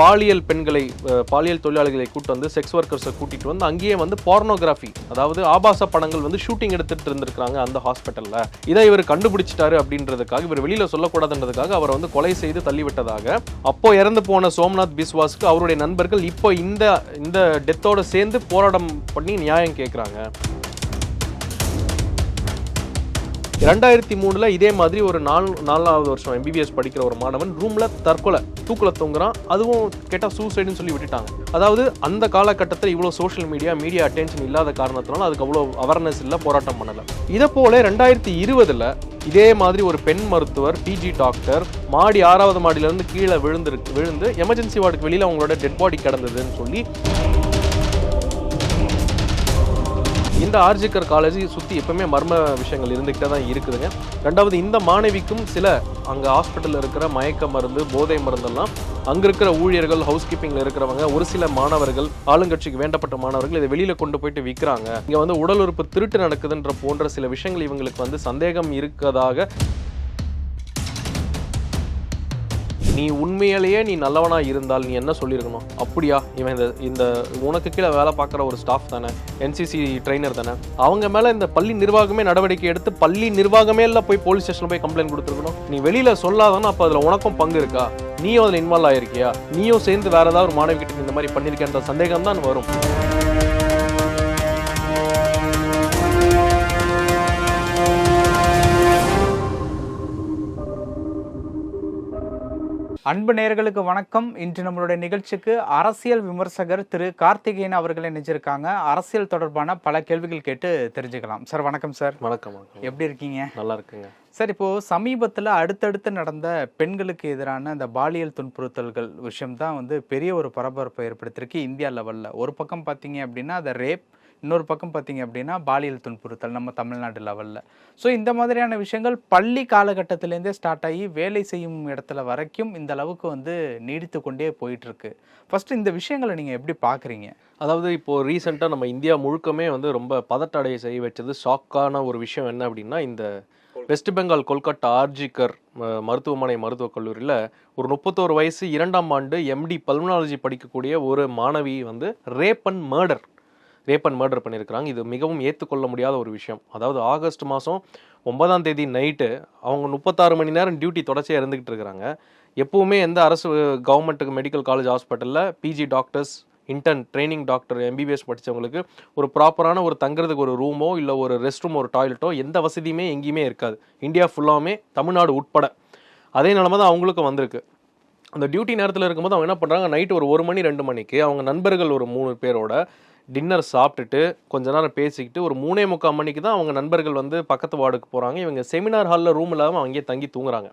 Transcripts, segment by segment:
பாலியல் பெண்களை பாலியல் தொழிலாளிகளை கூட்டு வந்து செக்ஸ் ஒர்க்கர்ஸை கூட்டிட்டு வந்து அங்கேயே வந்து பார்னோகிராஃபி, அதாவது ஆபாச படங்கள் வந்து ஷூட்டிங் எடுத்துட்டு இருந்திருக்காங்க அந்த ஹாஸ்பிட்டல்ல. இதை இவர் கண்டுபிடிச்சிட்டாரு அப்படின்றதுக்காக, இவர் வெளியில சொல்லக்கூடாதுன்றதுக்காக அவரை வந்து கொலை செய்து தள்ளிவிட்டதாக அப்போ இறந்து போன சோம்நாத் பிஸ்வாஸ்க்கு அவருடைய நண்பர்கள் இப்போ இந்த டெத்தோட சேர்ந்து போராட்டம் பண்ணி நியாயம் கேட்குறாங்க. 2003 இதே மாதிரி ஒரு 4வது வருஷம் MBBS படிக்கிற ஒரு மாணவன் ரூம்ல தற்கொலை, தூக்குல தூங்குறான். அதுவும் கேட்டால் சூசைடுன்னு சொல்லி விட்டுட்டாங்க. அதாவது அந்த காலகட்டத்தில் இவ்வளோ சோஷியல் மீடியா அட்டென்ஷன் இல்லாத காரணத்தினால அதுக்கு அவ்வளோ அவேர்னஸ் இல்லை, போராட்டம் பண்ணலை. இதை போல 2020 இதே மாதிரி ஒரு பெண் மருத்துவர் PG டாக்டர் மாடி 6வது மாடியிலேருந்து கீழே விழுந்து எமர்ஜென்சி வார்டுக்கு வெளியில் அவங்களோட டெட் பாடி கிடந்ததுன்னு சொல்லி இந்த ஆர்ஜிகர் காலேஜ் சுற்றி எப்பவுமே மர்ம விஷயங்கள் இருந்துக்கிட்டே தான் இருக்குதுங்க. ரெண்டாவது, இந்த மாணவிக்கும் சில அங்கே ஹாஸ்பிட்டலில் இருக்கிற மயக்க மருந்து, போதை மருந்தெல்லாம் அங்கே இருக்கிற ஊழியர்கள், ஹவுஸ் கீப்பிங்கில் இருக்கிறவங்க, ஒரு சில மாணவர்கள், ஆளுங்கட்சிக்கு வேண்டப்பட்ட மாணவர்கள் இதை வெளியில் கொண்டு போயிட்டு விற்கிறாங்க. இங்கே வந்து உடல் உறுப்பு திருட்டு நடக்குதுன்ற போன்ற சில விஷயங்கள் இவங்களுக்கு வந்து சந்தேகம் இருக்கதாக. நீ உண்மையிலேயே நீ நல்லவனா இருந்தால் நீ என்ன சொல்லியிருக்கணும்? அப்படியா, இவன் இந்த உனக்கு கீழே வேலை பார்க்குற ஒரு ஸ்டாஃப் தானே, NCC ட்ரைனர் தானே, அவங்க மேலே இந்த பள்ளி நிர்வாகமே நடவடிக்கை எடுத்து பள்ளி நிர்வாகமே இல்லை போய் போலீஸ் ஸ்டேஷனில் போய் கம்ப்ளைண்ட் கொடுத்துருக்கணும். நீ வெளியில் சொல்லாதானே, அப்போ அதில் உனக்கும் பங்கு இருக்கா? நீயும் அதில் இன்வால்வ் ஆகிருக்கியா? நீயும் சேர்ந்து வேறு ஏதாவது ஒரு மாணவி கிட்ட இந்த மாதிரி பண்ணியிருக்கேன்ற சந்தேகம் தான் வரும். அன்பு நேயர்களுக்கு வணக்கம். இன்று நம்மளுடைய நிகழ்ச்சிக்கு அரசியல் விமர்சகர் திரு கார்த்திகேயன் அவர்கள் இணைஞ்சிருக்காங்க. அரசியல் தொடர்பான பல கேள்விகள் கேட்டு தெரிஞ்சுக்கலாம். சார் வணக்கம். சார் வணக்கம். எப்படி இருக்கீங்க? நல்லா இருக்குங்க சார். இப்போது சமீபத்தில் அடுத்தடுத்து நடந்த பெண்களுக்கு எதிரான அந்த பாலியல் துன்புறுத்தல்கள் விஷயம்தான் வந்து பெரிய ஒரு பரபரப்பை ஏற்படுத்தியிருக்கு இந்தியா லெவலில். ஒரு பக்கம் பார்த்தீங்க அப்படின்னா அதை ரேப், இன்னொரு பக்கம் பார்த்தீங்க அப்படின்னா பாலியல் துன்புறுத்தல் நம்ம தமிழ்நாடு லெவலில். ஸோ இந்த மாதிரியான விஷயங்கள் பள்ளி காலகட்டத்திலேருந்தே ஸ்டார்ட் ஆகி வேலை செய்யும் இடத்துல வரைக்கும் இந்த அளவுக்கு வந்து நீடித்து கொண்டே போயிட்டுருக்கு. ஃபஸ்ட்டு இந்த விஷயங்களை நீங்கள் எப்படி பார்க்குறீங்க? அதாவது இப்போது ரீசெண்டாக நம்ம இந்தியா முழுக்கமே வந்து ரொம்ப பதட்டடைய செய்ய வச்சது, ஷாக்கான ஒரு விஷயம் என்ன அப்படின்னா, இந்த வெஸ்ட் பெங்கால் கொல்கட்டா ஆர்ஜிகர் மருத்துவமனை மருத்துவக் கல்லூரியில் ஒரு 31 வயசு 2ஆம் ஆண்டு MD பல்மனாலஜி படிக்கக்கூடிய ஒரு மாணவி வந்து ரேப் அண்ட் மர்டர் பண்ணியிருக்கிறாங்க. இது மிகவும் ஏற்றுக்கொள்ள முடியாத ஒரு விஷயம். அதாவது ஆகஸ்ட் மாதம் 9ஆம் தேதி நைட்டு அவங்க 36 மணி நேரம் டியூட்டி தொடர்ச்சியாக இருந்துக்கிட்டு இருக்கிறாங்க. எப்பவுமே எந்த அரசு கவர்மெண்ட்டுக்கு மெடிக்கல் காலேஜ் ஹாஸ்பிட்டலில் PG doctors, intern, training doctor, MBBS படித்தவங்களுக்கு ஒரு ப்ராப்பரான ஒரு தங்குறதுக்கு ஒரு ரூமோ இல்லை ஒரு ரெஸ்ட் ரூம், ஒரு டாய்லெட்டோ எந்த வசதியுமே எங்கேயுமே இருக்காது. இந்தியா ஃபுல்லாமே, தமிழ்நாடு உட்பட அதே நிலைமை தான் அவங்களுக்கும் வந்திருக்கு. அந்த டியூட்டி நேரத்தில் இருக்கும்போது அவங்க என்ன பண்ணுறாங்க, நைட்டு ஒரு 1 மணி 2 மணிக்கு அவங்க நண்பர்கள் ஒரு 3 பேரோட டின்னர் சாப்பிட்டுட்டு கொஞ்ச நேரம் பேசிக்கிட்டு ஒரு 3:45 மணிக்கு தான் அவங்க நண்பர்கள் வந்து பக்கத்து வார்டுக்கு போகிறாங்க. இவங்க செமினார் ஹாலில் ரூம் இல்லாமல் அங்கேயே தங்கி தூங்குறாங்க.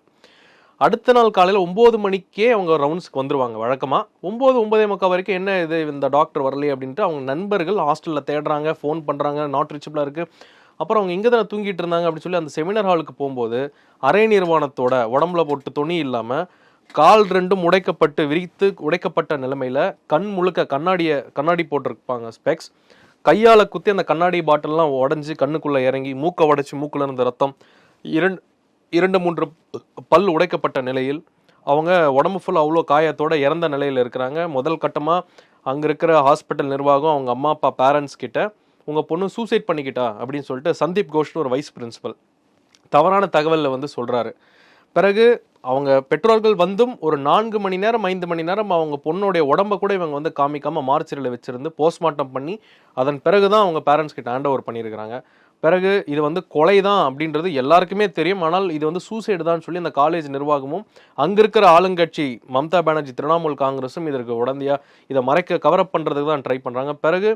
அடுத்த நாள் காலையில் 9 மணிக்கே அவங்க ரவுண்ட்ஸ்க்கு வந்துடுவாங்க. வழக்கமாக 9:45 வரைக்கும் என்ன இது இந்த டாக்டர் வரலையே அப்படின்ட்டு அவங்க நண்பர்கள் ஹாஸ்டலில் தேடுறாங்க, ஃபோன் பண்ணுறாங்க, நாட் ரீச்சபிளாக இருக்குது. அப்புறம் அவங்க இங்கே தானே தூங்கிட்டு இருந்தாங்க அப்படின்னு சொல்லி அந்த செமினார் ஹாலுக்கு போகும்போது அரை நிர்வாணத்தோட, உடம்புல போட்டு துணி இல்லாமல், கால் 2 உடைக்கப்பட்ட நிலைமையில், கண் முழுக்க கண்ணாடி போட்டிருப்பாங்க, ஸ்பெக்ஸ், கையால் குத்தி அந்த கண்ணாடி பாட்டில்லாம் உடஞ்சி கண்ணுக்குள்ளே இறங்கி மூக்கை உடைச்சி மூக்கில் இருந்த ரத்தம், 2-3 பல் உடைக்கப்பட்ட நிலையில் அவங்க உடம்பு ஃபுல்லாக அவ்வளோ காயத்தோட இறந்த நிலையில் இருக்கிறாங்க. முதல் கட்டமாக அங்கே இருக்கிற ஹாஸ்பிட்டல் நிர்வாகம் அவங்க அம்மா அப்பா பேரண்ட்ஸ் கிட்ட உங்கள் பொண்ணு சூசைட் பண்ணிக்கிட்டா அப்படின்னு சொல்லிட்டு சந்தீப் கோஷ்னு ஒரு வைஸ் பிரின்சிபல் தவறான தகவலில் வந்து சொல்கிறாரு. பிறகு அவங்க பெற்றோர்கள் வந்தும் ஒரு 4 மணி நேரம் 5 மணி நேரம் அவங்க பொண்ணுடைய உடம்பை கூட இவங்க வந்து காமிக்காமல் மார்ச்சரியில் வச்சுருந்து போஸ்ட்மார்ட்டம் பண்ணி அதன் பிறகு தான் அவங்க பேரண்ட்ஸ் கிட்ட ஹேண்ட் ஓவர் பண்ணியிருக்கிறாங்க. பிறகு இது வந்து கொலை தான் அப்படின்றது எல்லாருக்குமே தெரியும். ஆனால் இது வந்து சூசைடு தான் சொல்லி அந்த காலேஜ் நிர்வாகமும் அங்கே இருக்கிற ஆளுங்கட்சி மம்தா பானர்ஜி திரிணாமுல் காங்கிரஸும் இதற்கு உடந்தையாக இதை கவரப் பண்ணுறதுக்கு தான் ட்ரை பண்ணுறாங்க. பிறகு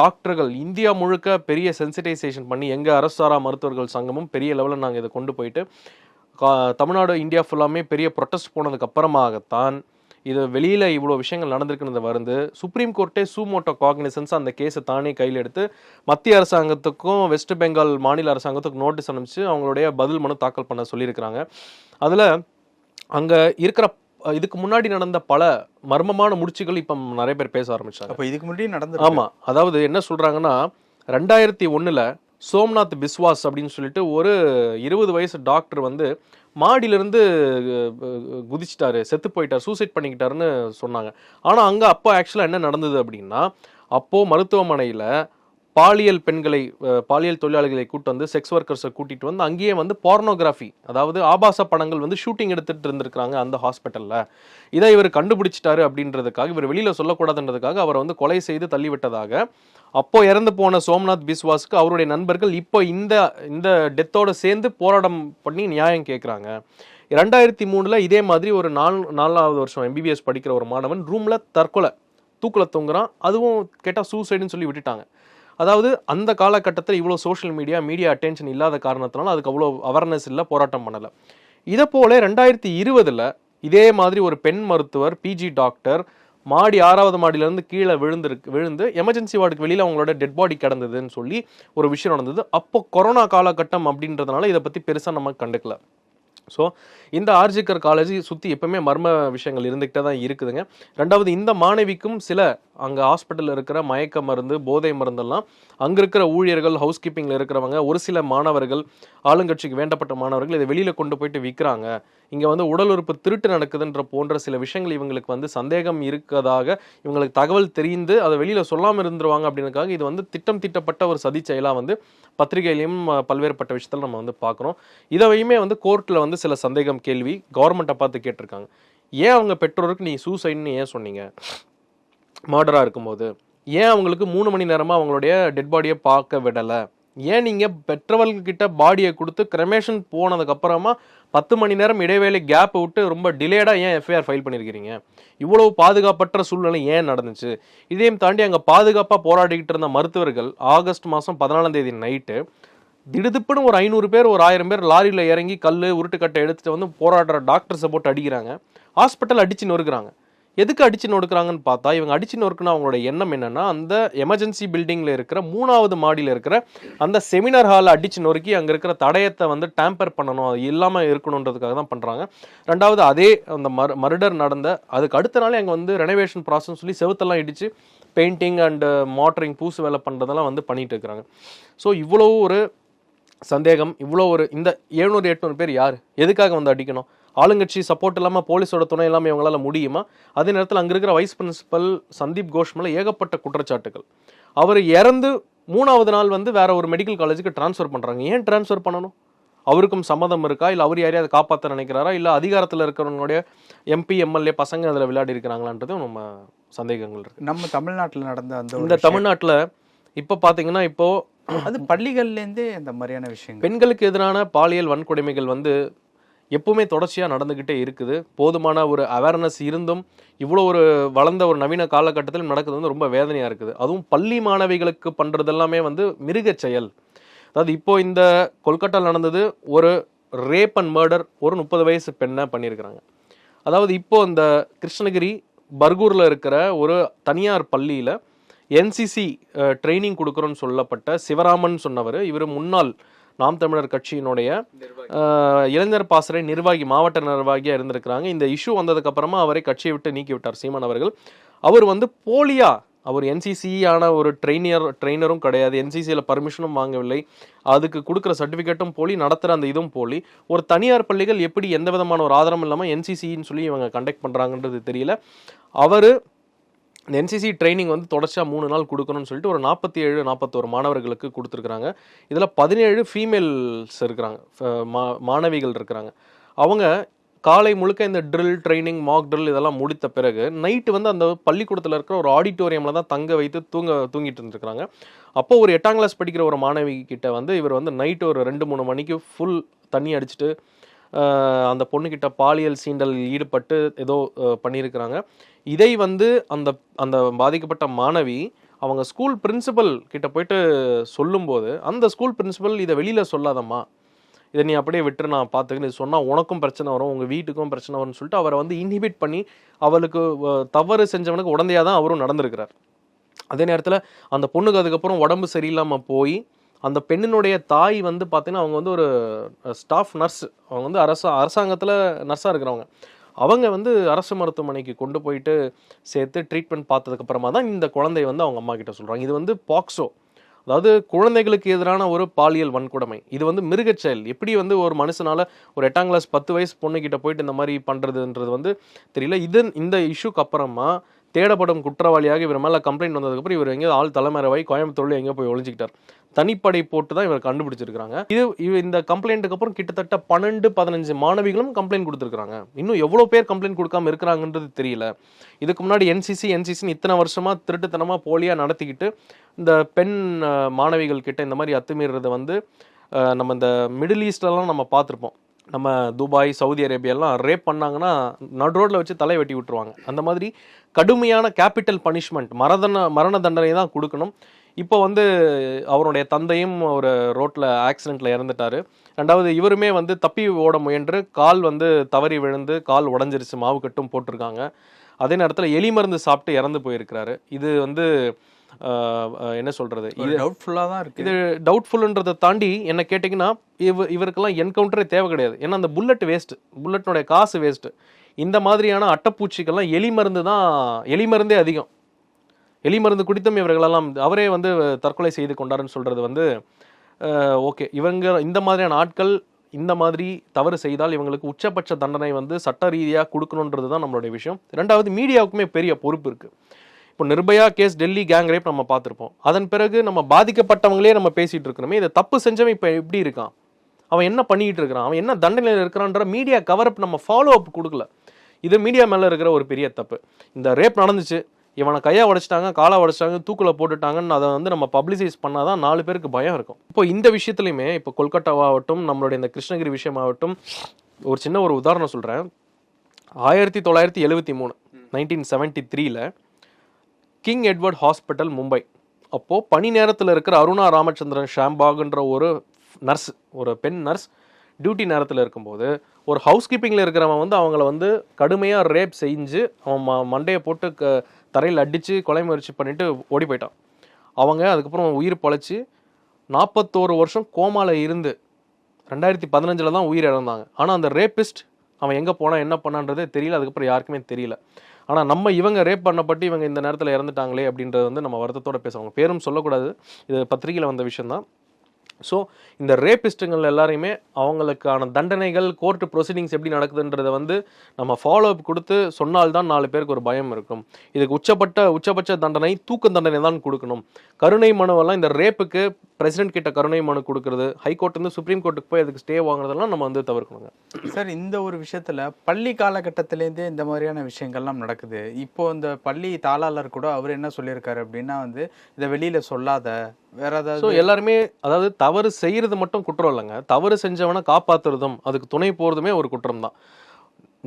டாக்டர்கள் இந்தியா முழுக்க பெரிய சென்சிட்டைசேஷன் பண்ணி எங்கள் அரசாரா மருத்துவர்கள் சங்கமும் பெரிய லெவலில் நாங்கள் இதை கொண்டு போயிட்டு தமிழ்நாடு, இந்தியா ஃபுல்லாமே பெரிய ப்ரொட்டஸ்ட் போனதுக்கு அப்புறமாகத்தான் இது வெளியில் இவ்வளோ விஷயங்கள் நடந்திருக்குன்னு வந்து சுப்ரீம் கோர்ட்டே சூமோட்டோ காக்னிசன்ஸ் அந்த கேஸை தானே கையில் எடுத்து மத்திய அரசாங்கத்துக்கும் வெஸ்ட் பெங்கால் மாநில அரசாங்கத்துக்கும் நோட்டீஸ் அனுப்பிச்சு அவங்களுடைய பதில் மனு தாக்கல் பண்ண சொல்லியிருக்கிறாங்க. அதில் அங்கே இருக்கிற இதுக்கு முன்னாடி நடந்த பல மர்மமான முடிச்சுகள் இப்போ நிறைய பேர் பேச ஆரம்பிச்சாங்க. அப்போ இதுக்கு முன்னாடி நடந்து ஆமாம், அதாவது என்ன சொல்கிறாங்கன்னா 2001 சோம்நாத் பிஸ்வாஸ் அப்படின்னு சொல்லிட்டு ஒரு 20 வயசு டாக்டர் வந்து மாடியிலிருந்து குதிச்சிட்டாரு, செத்து போயிட்டார், சூசைட் பண்ணிக்கிட்டாருன்னு சொன்னாங்க. ஆனால் அங்கே அப்போ ஆக்சுவலாக என்ன நடந்தது அப்படின்னா, அப்போது மருத்துவமனையில் பாலியல் பெண்களை பாலியல் தொழிலாளிகளை கூட்டு வந்து செக்ஸ் ஒர்க்கர்ஸை கூட்டிகிட்டு வந்து அங்கேயே வந்து பார்னோகிராஃபி, அதாவது ஆபாச படங்கள் வந்து ஷூட்டிங் எடுத்துகிட்டு இருந்திருக்கிறாங்க அந்த ஹாஸ்பிட்டலில். இதை இவர் கண்டுபிடிச்சிட்டாரு அப்படின்றதுக்காக, இவர் வெளியில் சொல்லக்கூடாதுன்றதுக்காக அவரை வந்து கொலை செய்து தள்ளிவிட்டதாக அப்போ இறந்து போன சோம்நாத் பிஸ்வாஸ்க்கு அவருடைய நண்பர்கள் இப்போ இந்த இந்த டெத்தோட சேர்ந்து போராட்டம் பண்ணி நியாயம் கேட்குறாங்க. 2003 இதே மாதிரி ஒரு 4வது வருஷம் எம்பிபிஎஸ் படிக்கிற ஒரு மாணவன் ரூமில் தூக்குல தொங்குறான். அதுவும் கேட்டால் சூசைடுன்னு சொல்லி விட்டுட்டாங்க. அதாவது அந்த காலகட்டத்தில் இவ்வளோ சோஷியல் மீடியா அட்டென்ஷன் இல்லாத காரணத்தினால அதுக்கு அவ்வளோ அவேர்னஸ் இல்லை, போராட்டம் பண்ணலை. இதை போல 2020 இதே மாதிரி ஒரு பெண் மருத்துவர் பிஜி டாக்டர் மாடி 6வது மாடியிலேருந்து கீழே விழுந்து எமர்ஜென்சி வார்டுக்கு வெளியில் அவங்களோட டெட் பாடி கிடந்ததுன்னு சொல்லி ஒரு விஷயம் நடந்தது. அப்போ கொரோனா காலகட்டம் அப்படின்றதுனால இதை பற்றி பெருசாக நம்ம கண்டுக்கல. ஸோ இந்த ஆர்ஜிகர் காலேஜ் சுற்றி எப்பவுமே மர்ம விஷயங்கள் இருந்துக்கிட்டே தான் இருக்குதுங்க. ரெண்டாவது, இந்த மாணவிக்கும் சில அங்கே ஹாஸ்பிட்டலில் இருக்கிற மயக்க மருந்து, போதை மருந்தெல்லாம் அங்கே இருக்கிற ஊழியர்கள், ஹவுஸ் கீப்பிங்கில் இருக்கிறவங்க, ஒரு சில மாணவர்கள், ஆளுங்கட்சிக்கு வேண்டப்பட்ட மாணவர்கள் இதை வெளியில் கொண்டு போயிட்டு விற்கிறாங்க. இங்கே வந்து உடல் உறுப்பு திருட்டு நடக்குதுன்ற போன்ற சில விஷயங்கள் இவங்களுக்கு வந்து சந்தேகம் இருக்கதாக இவங்களுக்கு தகவல் தெரிந்து அதை வெளியில் சொல்லாமல் இருந்துருவாங்க அப்படின்றதுக்காக இது வந்து திட்டப்பட்ட ஒரு சதி செயலாக வந்து பத்திரிகையிலையும் பல்வேறுபட்ட விஷயத்தில் நம்ம வந்து பார்க்குறோம். இதையுமே வந்து கோர்ட்டில் வந்து சில சந்தேகம் கேள்வி கவர்மெண்ட்டை பார்த்து கேட்டிருக்காங்க. ஏன் அவங்க பெற்றோருக்கு நீ சூசைட்னு ஏன் சொன்னீங்க மர்டராக இருக்கும்போது? ஏன் அவங்களுக்கு 3 மணி நேரமாக அவங்களுடைய டெட் பாடியை பார்க்க விடலை? ஏன் நீங்கள் பெற்றவர்கிட்ட பாடியை கொடுத்து கிரெமேஷன் போனதுக்கப்புறமா 10 மணி நேரம் இடைவேளை கேப் விட்டு ரொம்ப டிலேடாக ஏன் எஃப்ஐஆர் ஃபைல் பண்ணியிருக்கிறீங்க? இவ்வளவு பாதுகாப்பற்ற சூழ்நிலை ஏன் நடந்துச்சு? இதையும் தாண்டி அங்கே பாதுகாப்பாக போராடிக்கிட்டு இருந்த மருத்துவர்கள் ஆகஸ்ட் மாதம் 14ஆம் தேதி நைட்டு திடுதிப்புன்னு ஒரு 500 பேர், ஒரு 1000 பேர் லாரியில் இறங்கி கல் உருட்டுக்கட்டை எடுத்துகிட்டு வந்து போராடுற டாக்டர்ஸை போட்டு அடிக்கிறாங்க. ஹாஸ்பிட்டல் அடித்து நொறுக்குறாங்க. எதுக்கு அடிச்சு நொறுக்குறாங்கன்னு பார்த்தா, இவங்க அடிச்சு நொறுக்குன்னா அவங்களோட எண்ணம் என்னன்னா, அந்த எமர்ஜென்சி பில்டிங்கில் இருக்கிற 3வது மாடியில் இருக்கிற அந்த செமினார் ஹாலை அடிச்சு நொறுக்கி அங்கே இருக்கிற தடயத்தை வந்து டேம்பர் பண்ணணும், அது இல்லாமல் இருக்கணுன்றதுக்காக தான் பண்ணுறாங்க. ரெண்டாவது, அதே அந்த மர்டர் நடந்த அதுக்கு அடுத்த நாளே அங்கே வந்து ரெனோவேஷன் ப்ராசஸ் சொல்லி செவுத்தெல்லாம் இடிச்சு பெயிண்டிங் அண்டு மாட்டரிங், பூசு வேலை பண்ணுறதெல்லாம் வந்து பண்ணிட்டு இருக்கிறாங்க. ஸோ இவ்வளோ ஒரு சந்தேகம், இவ்வளோ ஒரு இந்த 700-800 பேர் யார், எதுக்காக வந்து அடிக்கணும்? ஆளுங்கட்சி சப்போர்ட் இல்லாமல், போலீஸோட துணை இல்லாமல் இவங்களால முடியுமா? அதே நேரத்தில் அங்கே இருக்கிற வைஸ் பிரின்சிபல் சந்தீப் கோஷ் மேலே ஏகப்பட்ட குற்றச்சாட்டுகள். அவர் இறந்து 3வது நாள் வந்து வேற ஒரு மெடிக்கல் காலேஜுக்கு டிரான்ஸ்ஃபர் பண்ணுறாங்க. ஏன் டிரான்ஸ்ஃபர் பண்ணணும்? அவருக்கும் சம்மதம் இருக்கா? இல்லை அவர் யாரையாவது காப்பாற்ற நினைக்கிறாரா? இல்லை அதிகாரத்தில் இருக்கிறவங்களுடைய எம்பி, எம்எல்ஏ பசங்க அதில் விளையாடி இருக்கிறாங்களான்றதும் நம்ம சந்தேகங்கள் இருக்குது. நம்ம தமிழ்நாட்டில் நடந்த அந்த இந்த தமிழ்நாட்டில் இப்போ பார்த்தீங்கன்னா, இப்போது அது பள்ளிகள்லேருந்தே அந்த மாதிரியான விஷயங்கள், பெண்களுக்கு எதிரான பாலியல் வன்கொடுமைகள் வந்து எப்பவுமே தொடர்ச்சியாக நடந்துக்கிட்டே இருக்குது. போதுமான ஒரு அவேர்னஸ் இருந்தும் இவ்வளோ ஒரு வளர்ந்த ஒரு நவீன காலகட்டத்தில் நடக்குது வந்து ரொம்ப வேதனையாக இருக்குது. அதுவும் பள்ளி மாணவிகளுக்கு பண்ணுறது எல்லாமே வந்து மிருக செயல். அதாவது இப்போ இந்த கொல்கட்டாவில் நடந்தது ஒரு ரேப் அண்ட் மர்டர், ஒரு 30 வயசு பெண்ணை பண்ணியிருக்கிறாங்க. அதாவது இப்போ இந்த கிருஷ்ணகிரி பர்கூரில் இருக்கிற ஒரு தனியார் பள்ளியில் என்சிசி ட்ரைனிங் கொடுக்குறோன்னு சொல்லப்பட்ட சிவராமன் சொன்னவர், இவர் முன்னாள் நாம் தமிழர் கட்சியினுடைய இளைஞர் பாசறை நிர்வாகி, மாவட்ட நிர்வாகியாக இருந்திருக்கிறாங்க. இந்த இஷ்யூ வந்ததுக்கு அப்புறமா அவரை கட்சியை விட்டு நீக்கி விட்டார் சீமான் அவர்கள். அவர் வந்து போலியா, அவர் என்சிசியான ஒரு ட்ரெயினரும் கிடையாது, என்சிசியில் பர்மிஷனும் வாங்கவில்லை, அதுக்கு கொடுக்குற சர்டிஃபிகேட்டும் போலி, நடத்துகிற அந்த இதுவும் போலி. ஒரு தனியார் பள்ளிகள் எப்படி எந்த விதமான ஒரு ஆதாரம் இல்லாமல் என்சிசின்னு சொல்லி இவங்க கண்டக்ட் பண்ணுறாங்கன்றது தெரியல. அவர் இந்த என்சிசி ட்ரைனிங் வந்து தொடர்ச்சியாக 3 நாள் கொடுக்கணும்னு சொல்லிட்டு ஒரு 47-41 மாணவர்களுக்கு கொடுத்துருக்குறாங்க. இதில் 17 ஃபீமேல்ஸ் இருக்கிறாங்க, மாணவிகள் இருக்கிறாங்க. அவங்க காலை முழுக்க இந்த ட்ரில் ட்ரைனிங், மாக் ட்ரில் இதெல்லாம் முடித்த பிறகு நைட்டு வந்து அந்த பள்ளிக்கூடத்தில் இருக்கிற ஒரு ஆடிட்டோரியமில் தான் தங்க வைத்து தூங்கிட்டு இருந்துருக்குறாங்க. அப்போ ஒரு 8ஆம் கிளாஸ் படிக்கிற ஒரு மாணவி கிட்ட வந்து இவர் வந்து நைட்டு ஒரு 2-3 மணிக்கு ஃபுல் தண்ணி அடிச்சுட்டு அந்த பொண்ணுக்கிட்ட பாலியல் சீண்டல் ஈடுபட்டு ஏதோ பண்ணியிருக்கிறாங்க. இதை வந்து அந்த அந்த பாதிக்கப்பட்ட மாணவி அவங்க ஸ்கூல் பிரின்சிபல் கிட்ட போயிட்டு சொல்லும்போது, அந்த ஸ்கூல் பிரின்சிபல் இதை வெளியில் சொல்லாதம்மா, இதை நீ அப்படியே விட்டு நான் பார்த்துக்கணும், இது சொன்னால் உனக்கும் பிரச்சனை வரும், உங்கள் வீட்டுக்கும் பிரச்சனை வரும்னு சொல்லிட்டு அவரை வந்து இன்ஹிபிட் பண்ணி அவளுக்கு தவறு செஞ்சவனுக்கு உடந்தையாக தான் அவரும் நடந்திருக்கிறார். அதே நேரத்தில் அந்த பொண்ணுக்கு அதுக்கப்புறம் உடம்பு சரியில்லாமல் போய் அந்த பெண்ணினுடைய தாய் வந்து பார்த்தீங்கன்னா அவங்க வந்து ஒரு ஸ்டாஃப் நர்ஸ், அவங்க வந்து அரசாங்கத்தில் நர்ஸாக இருக்கிறவங்க. அவங்க வந்து அரசு மருத்துவமனைக்கு கொண்டு போயிட்டு சேர்த்து ட்ரீட்மெண்ட் பார்த்ததுக்கப்புறமா தான் இந்த குழந்தை வந்து அவங்க அம்மா கிட்ட சொல்கிறாங்க. இது வந்து பாக்ஸோ, அதாவது குழந்தைகளுக்கு எதிரான ஒரு பாலியல் வன்கொடுமை. இது வந்து மிருகச் செயல். எப்படி வந்து ஒரு மனுஷனால ஒரு 8ஆம் கிளாஸ் 10 வயசு பொண்ணுகிட்ட போயிட்டு இந்த மாதிரி பண்றதுன்றது வந்து தெரியல. இந்த இஷ்யூக்கு அப்புறமா தேடப்படும் குற்றவாளியாக இவர் மேல கம்ப்ளைண்ட் வந்ததுக்கப்புறம் இவர் எங்கேயோ ஆள் தலைமறைவாகி கோயம்புத்தூர்ல எங்கேயோ போய் ஒளிஞ்சிக்கிட்டார். தனிப்படை போட்டு தான் இவர் கண்டுபிடிச்சிருக்காங்க. இந்த கம்ப்ளைண்ட்டுக்கு அப்புறம் கிட்டத்தட்ட 12-15 மாணவிகளும் கம்ப்ளைண்ட் கொடுத்துருக்காங்க. இன்னும் எவ்வளவு பேர் கம்ப்ளைண்ட் கொடுக்காம இருக்கிறாங்கன்றது தெரியல. இதுக்கு முன்னாடி என்சிசின்னு இத்தனை வருஷமா திருட்டுத்தனமா போலியா நடத்திக்கிட்டு இந்த பெண் மாணவிகள் கிட்ட இந்த மாதிரி அத்துமீறதை வந்து நம்ம இந்த மிடில் ஈஸ்ட்லலாம் நம்ம பார்த்துருப்போம். நம்ம துபாய், சவுதி அரேபியாலாம் ரேப் பண்ணாங்கன்னா நடு ரோட்ல வச்சு தலை வெட்டி விட்டுருவாங்க. அந்த மாதிரி கடுமையான கேபிட்டல் பனிஷ்மெண்ட், மரண தண்டனை தான் கொடுக்கணும். இப்போ வந்து அவருடைய தந்தையும் ஒரு ரோட்ல ஆக்சிடென்ட்ல இறந்துட்டாரு. ரெண்டாவது இவருமே வந்து தப்பி ஓட முயன்று கால் வந்து தவறி விழுந்து கால் உடஞ்சிருச்சு, மாவு கட்டும் போட்டிருக்காங்க. அதே நேரத்தில் எலி மருந்து சாப்பிட்டு இறந்து போயிருக்கிறாரு. இது வந்து என்ன சொல்றது, இது டவுட்ஃபுல்லாக தான் இருக்கு. இது டவுட்ஃபுல்ன்றதை தாண்டி என்ன கேட்டிங்கன்னா இவருக்கெல்லாம் என்கவுண்டரே தேவை கிடையாது. ஏன்னா அந்த புல்லட் வேஸ்ட், புல்லட்னுடைய காசு வேஸ்ட். இந்த மாதிரியான அட்டைப்பூச்சிக்கெல்லாம் எலி மருந்தே அதிகம். எலி மருந்து குடித்தும் இவர்களெல்லாம் அவரே வந்து தற்கொலை செய்து கொண்டாருன்னு சொல்றது வந்து ஓகே. இவங்க இந்த மாதிரியான ஆட்கள் இந்த மாதிரி தவறு செய்தால் இவங்களுக்கு உச்சபட்ச தண்டனை வந்து சட்ட ரீதியாக கொடுக்கணுன்றது தான் நம்மளுடைய விஷயம். ரெண்டாவது மீடியாவுக்குமே பெரிய பொறுப்பு இருக்கு. இப்போ Nirbhaya case, Delhi gang rape நம்ம பார்த்துருப்போம். அதன் பிறகு நம்ம பாதிக்கப்பட்டவங்களே நம்ம பேசிட்டு இருக்கிறோமே, இதை தப்பு செஞ்சவன் இப்போ எப்படி இருக்கான், அவன் என்ன பண்ணிட்டு இருக்கிறான், அவன் என்ன தண்டனையில் இருக்கிறான்ற மீடியா கவரப் நம்ம ஃபாலோ அப் கொடுக்கல. இது மீடியா மேலே இருக்கிற ஒரு பெரிய தப்பு. இந்த ரேப் நடந்துச்சு, இவனை கையை உடைச்சிட்டாங்க, காலை உடைச்சிட்டாங்க, தூக்கில் போட்டுட்டாங்கன்னு அதை வந்து நம்ம பப்ளிசைஸ் பண்ணாதான் 4 பேருக்கு பயம் இருக்கும். இப்போ இந்த விஷயத்துலையுமே இப்போ கொல்கட்டாவாகட்டும், நம்மளுடைய இந்த கிருஷ்ணகிரி விஷயமாகட்டும், ஒரு சின்ன ஒரு உதாரணம் சொல்கிறேன். 1973 1973ல் கிங் எட்வர்ட் ஹாஸ்பிட்டல் மும்பை, அப்போது பணி நேரத்தில் இருக்கிற அருணா ராமச்சந்திரன் ஷாம்பாகுன்ற ஒரு நர்ஸ், ஒரு பெண் நர்ஸ் டியூட்டி நேரத்தில் இருக்கும்போது ஒரு ஹவுஸ் கீப்பிங்கில் இருக்கிறவன் வந்து அவங்கள வந்து கடுமையாக ரேப் செஞ்சு அவன் மண்டையை போட்டு தரையில் அடித்து கொலை முயற்சி பண்ணிட்டு ஓடி போயிட்டான். அவங்க அதுக்கப்புறம் உயிர் பழைச்சி 41 வருஷம் கோமாவில் இருந்து 2015 தான் உயிர் இழந்தாங்க. ஆனால் அந்த ரேபிஸ்ட் அவன் எங்கே போனால் என்ன பண்ணான்றதே தெரியல, அதுக்கப்புறம் யாருக்குமே தெரியல. ஆனால் நம்ம இவங்க ரேப் பண்ணப்பட்டு இவங்க இந்த நேரத்தில் இறந்துட்டாங்களே அப்படின்றது வந்து நம்ம வருத்தத்தோடு பேசுவாங்க. பேரும் சொல்லக்கூடாது, இது பத்திரிகையில் வந்த விஷயம்தான். ஸோ இந்த ரேபிஸ்ட்டுங்கள் எல்லாரையுமே அவங்களுக்கான தண்டனைகள், கோர்ட்டு ப்ரொசீடிங்ஸ் எப்படி நடக்குதுன்றதை வந்து நம்ம ஃபாலோ அப் கொடுத்து சொன்னால்தான் 4 பேருக்கு ஒரு பயம் இருக்கும். இதுக்கு உச்சபட்ச தண்டனை தூக்கு தண்டனை தான் கொடுக்கணும். கருணை மனுவெல்லாம் இந்த ரேப்புக்கு பிரசிடென்ட் கிட்ட கருணை மனு கொடுக்கறது, ஹைகோர்ட் வந்து சுப்ரீம் கோர்ட்டுக்கு போய் அதுக்கு ஸ்டே வாங்குறதெல்லாம் நம்ம வந்து தவிர்க்கணுங்க. சார், இந்த ஒரு விஷயத்தில் பள்ளி காலகட்டத்திலேருந்தே இந்த மாதிரியான விஷயங்கள்லாம் நடக்குது. இப்போ இந்த பள்ளி தாளாளர் கூட அவர் என்ன சொல்லியிருக்காரு அப்படின்னா வந்து இதை வெளியில் சொல்லாத, வேற ஏதாவது. ஸோ எல்லாருமே அதாவது தவறு செய்யறது மட்டும் குற்றம் இல்லைங்க, தவறு செஞ்சவனை காப்பாற்றுறதும் அதுக்கு துணை போகிறதுமே ஒரு குற்றம் தான்.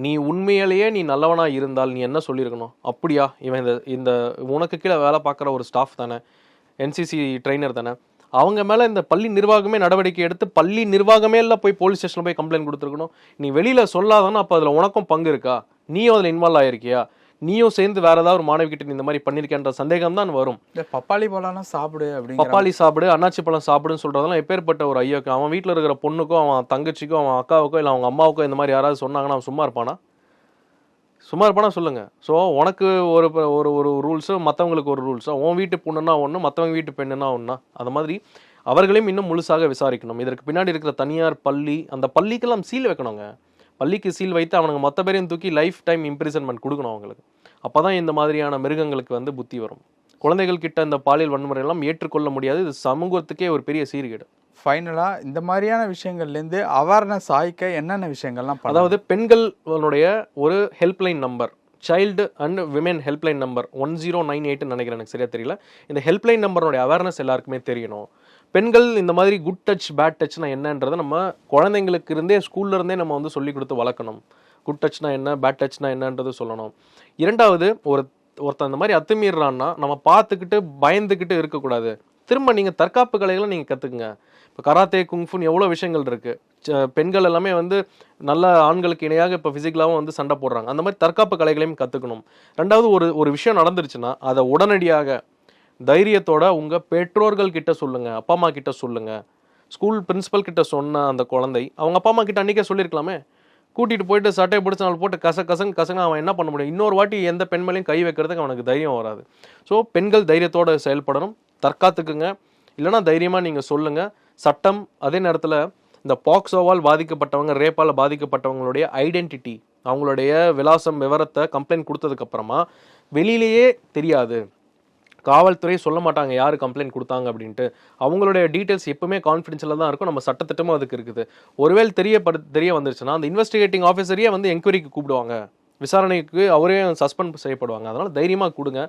நீ உண்மையிலேயே நீ நல்லவனா இருந்தால் நீ என்ன சொல்லியிருக்கணும், அப்படியா இவன் இந்த உனக்கு கீழே வேலை பார்க்குற ஒரு ஸ்டாஃப் தானே, என்சிசி ட்ரெயினர் தானே, அவங்க மேலே இந்த பள்ளி நிர்வாகமே நடவடிக்கை எடுத்து பள்ளி நிர்வாகமே இல்லை போய் போலீஸ் ஸ்டேஷனில் போய் கம்ப்ளைண்ட் கொடுத்துருக்கணும். நீ வெளியில் சொல்லாதானே, அப்போ அதில் உனக்கும் பங்கு இருக்கா, நீயும் அதில் இன்வால்வ் ஆகிருக்கியா, நீயும் சேர்ந்து வேற ஏதாவது ஒரு மாணவி கிட்ட இந்த மாதிரி பண்ணிருக்கேன்ற சந்தேகம் தான் வரும். பப்பாளி பழம் சாப்பிடு, பப்பாளி சாப்பிடு, அன்னாச்சி பழம் சாப்பிடுன்னு சொல்றதெல்லாம் எப்பேற்பட்ட ஒரு ஐயோக்கு. அவன் வீட்டில் இருக்கிற பொண்ணுக்கோ அவன் தங்கச்சிக்கோ அவன் அக்காவுக்கோ இல்லை அவங்க அம்மாவுக்கோ இந்த மாதிரி யாராவது சொன்னாங்கன்னா அவன் சும்மா இருப்பானா? சொல்லுங்க. ஸோ உனக்கு ஒரு ஒரு ஒரு ரூல்ஸோ மற்றவங்களுக்கு ஒரு ரூல்ஸோ, உன் வீட்டு பொண்ணுன்னா ஒன்று, மற்றவங்க வீட்டு பெண்ணுன்னா ஒன்றா, அது மாதிரி அவர்களையும் இன்னும் முழுசாக விசாரிக்கணும். இதற்கு பின்னாடி இருக்கிற தனியார் பள்ளி, அந்த பள்ளிக்கெல்லாம் சீல் வைக்கணுங்க. பள்ளிக்கு சீல் வைத்து அவனுக்கு மொத்த பேரையும் தூக்கி லைஃப் டைம் இம்ப்ரிசன்மெண்ட் கொடுக்கணும் அவங்களுக்கு. அப்போ தான் இந்த மாதிரியான மிருகங்களுக்கு வந்து புத்தி வரும். குழந்தைகள் கிட்ட இந்த பாலியல் வன்முறை எல்லாம் ஏற்றுக்கொள்ள முடியாது. இது சமூகத்துக்கே ஒரு பெரிய சீர்கேடு. ஃபைனலாக இந்த மாதிரியான விஷயங்கள்லேருந்து அவேர்னஸ் ஆயிக்க என்னென்ன விஷயங்கள்லாம், அதாவது பெண்களுடைய ஒரு helpline number, child and women helpline number 1098 நினைக்கிறேன், எனக்கு சரியா தெரியல. இந்த ஹெல்ப்லைன் நம்பருடைய அவேர்னஸ் எல்லாருக்குமே தெரியணும். பெண்கள் இந்த மாதிரி குட் டச் பேட் டச்னா என்னன்றதை நம்ம குழந்தைங்களுக்கு இருந்தே ஸ்கூல்ல இருந்தே நம்ம வந்து சொல்லி கொடுத்து வளர்க்கணும். குட் டச்னா என்ன, பேட் டச்னா என்னன்றது சொல்லணும். இரண்டாவது, ஒருத்தன் இந்த மாதிரி அத்துமீறான்னா நம்ம பார்த்துக்கிட்டு பயந்துக்கிட்டு இருக்கக்கூடாது. திரும்ப நீங்கள் தற்காப்பு கலைகளை நீங்கள் கற்றுக்குங்க. இப்போ கராத்தே, குங்ஃபுன்னு எவ்வளோ விஷயங்கள் இருக்குது. பெண்கள் எல்லாமே வந்து நல்ல ஆண்களுக்கு இணையாக இப்போ ஃபிசிக்கலாகவும் வந்து சண்டை போடுறாங்க. அந்த மாதிரி தற்காப்பு கலைகளையும் கற்றுக்கணும். ரெண்டாவது, ஒரு விஷயம் நடந்துருச்சுன்னா அதை உடனடியாக தைரியத்தோட உங்கள் பெற்றோர்கள் கிட்ட சொல்லுங்க, அப்பா அம்மா கிட்ட சொல்லுங்க. ஸ்கூல் பிரின்சிபல் கிட்ட சொன்ன அந்த குழந்தை அவங்க அப்பா அம்மா கிட்ட அன்றைக்கே சொல்லியிருக்கலாமே. கூட்டிகிட்டு போயிட்டு சட்டையை பிடிச்ச நாள் போட்டு கசங்க அவன் என்ன பண்ண முடியும்? இன்னொரு வாட்டி எந்த பெண் மேலேயும் கை வைக்கிறதுக்கு அவனுக்கு தைரியம் வராது. ஸோ பெண்கள் தைரியத்தோடு செயல்படணும், தற்காத்துக்குங்க. இல்லைனா தைரியமாக நீங்கள் சொல்லுங்கள். சட்டம் அதே நேரத்தில் இந்த பாக்ஸோவால் பாதிக்கப்பட்டவங்க, ரேப்பால் பாதிக்கப்பட்டவங்களுடைய ஐடென்டிட்டி, அவங்களுடைய விலாசம், விவரத்தை கம்ப்ளைண்ட் கொடுத்ததுக்கப்புறமா வெளியிலேயே தெரியாது, காவல்துறை சொல்ல மாட்டாங்க யார் கம்ப்ளைண்ட் கொடுத்தாங்க அப்படின்ட்டு. அவங்களுடைய டீட்டெயில்ஸ் எப்பவுமே கான்ஃபிடென்ஷியலாக தான் இருக்கும். நம்ம சட்டத்திட்டமும் அதுக்கு இருக்குது. ஒருவேளை தெரிய வந்துருச்சுன்னா அந்த இன்வெஸ்டிகேட்டிங் ஆஃபீஸரையே வந்து என்கொயரிக்கு கூப்பிடுவாங்க, விசாரணைக்கு அவரே சஸ்பெண்ட் செய்யப்படுவாங்க. அதனால் தைரியமாக கொடுங்க.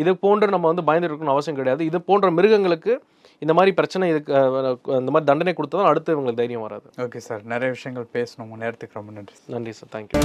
இது போன்று நம்ம வந்து பயந்துட்டு இருக்கணும்னு அவசியம் கிடையாது. இது போன்ற மிருகங்களுக்கு இந்த மாதிரி பிரச்சனை, இதுக்கு இந்த மாதிரி தண்டனை கொடுத்தா தான் அடுத்து இவங்களுக்கு தைரியம் வராது. ஓகே சார், நிறைய விஷயங்கள் பேசணும். உங்கள் நேரத்துக்கு ரொம்ப நன்றி. நன்றி சார், தேங்க்யூ.